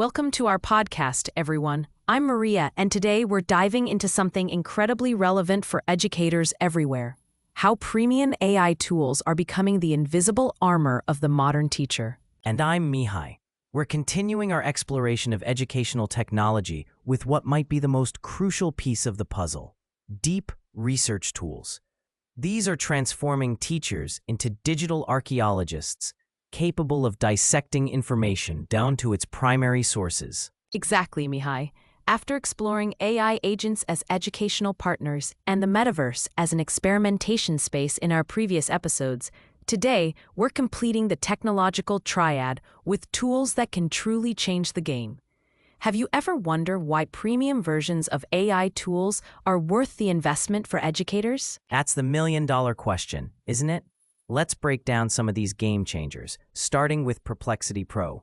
Welcome to our podcast, everyone. I'm MarIA, and today we're diving into something incredibly relevant for educators everywhere: how premium AI tools are becoming the invisible armor of the modern teacher. And I'm MihAI. We're continuing our exploration of educational technology with what might be the most crucial piece of the puzzle: deep research tools. These are transforming teachers into digital archaeologists, capable of dissecting information down to its primary sources. Exactly, MihAI. After exploring AI agents as educational partners and the metaverse as an experimentation space in our previous episodes, today we're completing the technological triad with tools that can truly change the game. Have you ever wondered why premium versions of AI tools are worth the investment for educators? That's the million-dollar question, isn't it? Let's break down some of these game changers, starting with Perplexity Pro.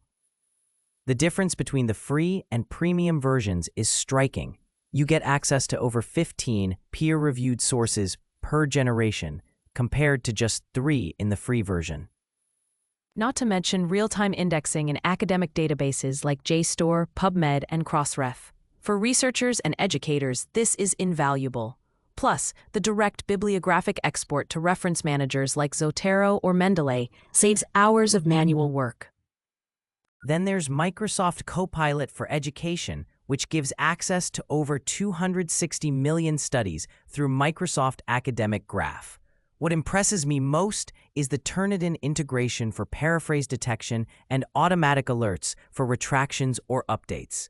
The difference between the free and premium versions is striking. You get access to over 15 peer-reviewed sources per generation, compared to just 3 in the free version. Not to mention real-time indexing in academic databases like JSTOR, PubMed, and Crossref. For researchers and educators, this is invaluable. Plus, the direct bibliographic export to reference managers like Zotero or Mendeley saves hours of manual work. Then there's Microsoft Copilot for Education, which gives access to over 260 million studies through Microsoft Academic Graph. What impresses me most is the Turnitin integration for paraphrase detection and automatic alerts for retractions or updates.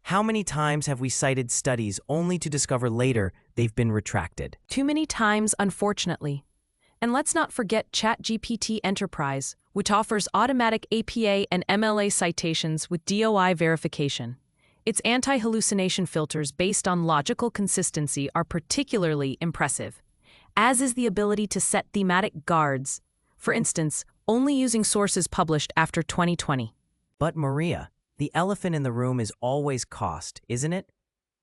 How many times have we cited studies only to discover later they've been retracted? Too many times, unfortunately. And let's not forget ChatGPT Enterprise, which offers automatic APA and MLA citations with DOI verification. Its anti-hallucination filters based on logical consistency are particularly impressive, as is the ability to set thematic guards, for instance, only using sources published after 2020. But MarIA, the elephant in the room is always cost, isn't it?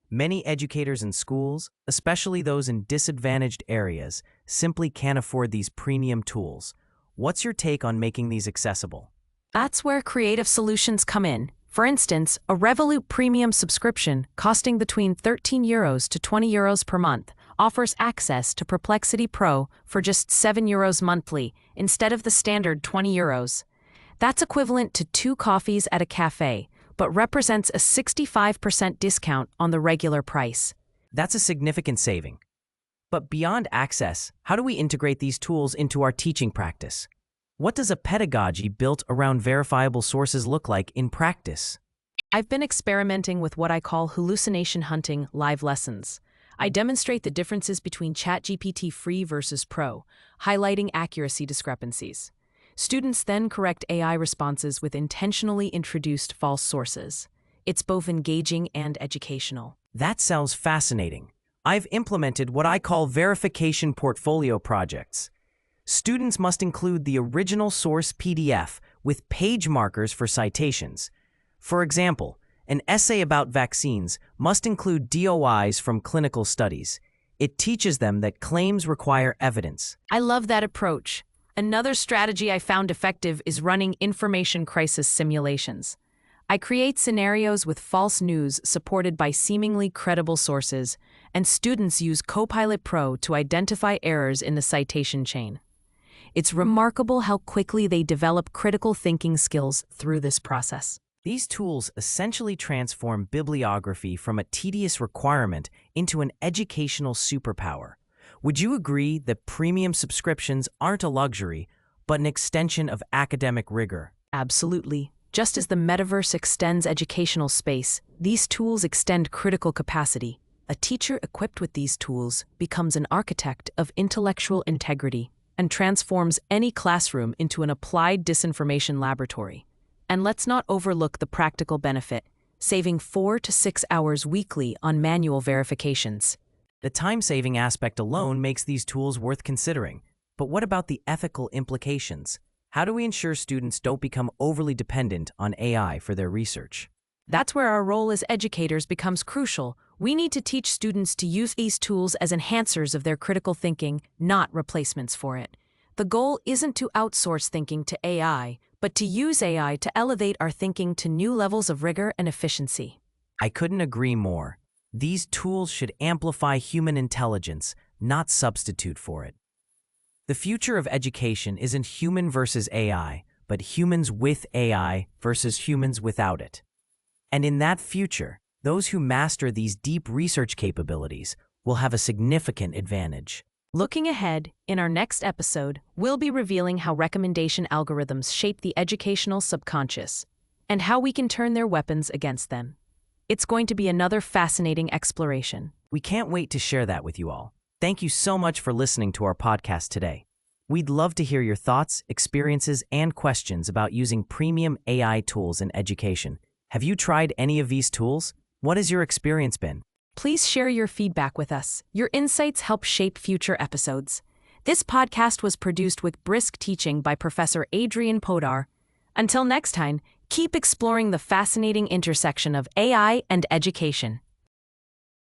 Many educators and schools, especially those in disadvantaged areas, simply can't afford these premium tools. What's your take on making these accessible? That's where creative solutions come in. For instance, a Revolut premium subscription costing between €13 to €20 per month offers access to Perplexity Pro for just €7 monthly instead of the standard €20. That's equivalent to 2 coffees at a cafe, but represents a 65% discount on the regular price. That's a significant saving. But beyond access, how do we integrate these tools into our teaching practice? What does a pedagogy built around verifiable sources look like in practice? I've been experimenting with what I call hallucination hunting live lessons. I demonstrate the differences between ChatGPT Free versus Pro, highlighting accuracy discrepancies. Students then correct AI responses with intentionally introduced false sources. It's both engaging and educational. That sounds fascinating. I've implemented what I call verification portfolio projects. Students must include the original source PDF with page markers for citations. For example, an essay about vaccines must include DOIs from clinical studies. It teaches them that claims require evidence. I love that approach. Another strategy I found effective is running information crisis simulations. I create scenarios with false news supported by seemingly credible sources, and students use Copilot Pro to identify errors in the citation chain. It's remarkable how quickly they develop critical thinking skills through this process. These tools essentially transform bibliography from a tedious requirement into an educational superpower. Would you agree that premium subscriptions aren't a luxury, but an extension of academic rigor? Absolutely. Just as the metaverse extends educational space, these tools extend critical capacity. A teacher equipped with these tools becomes an architect of intellectual integrity and transforms any classroom into an applied disinformation laboratory. And let's not overlook the practical benefit, saving 4 to 6 hours weekly on manual verifications. The time-saving aspect alone makes these tools worth considering. But what about the ethical implications? How do we ensure students don't become overly dependent on AI for their research? That's where our role as educators becomes crucial. We need to teach students to use these tools as enhancers of their critical thinking, not replacements for it. The goal isn't to outsource thinking to AI, but to use AI to elevate our thinking to new levels of rigor and efficiency. I couldn't agree more. These tools should amplify human intelligence, not substitute for it. The future of education isn't human versus AI, but humans with AI versus humans without it. And in that future, those who master these deep research capabilities will have a significant advantage. Looking ahead, in our next episode, we'll be revealing how recommendation algorithms shape the educational subconscious and how we can turn their weapons against them. It's going to be another fascinating exploration. We can't wait to share that with you all. Thank you so much for listening to our podcast today. We'd love to hear your thoughts, experiences, and questions about using premium AI tools in education. Have you tried any of these tools? What has your experience been? Please share your feedback with us. Your insights help shape future episodes. This podcast was produced with brisk teaching by Professor Adrian Podar. Until next time, keep exploring the fascinating intersection of AI and education.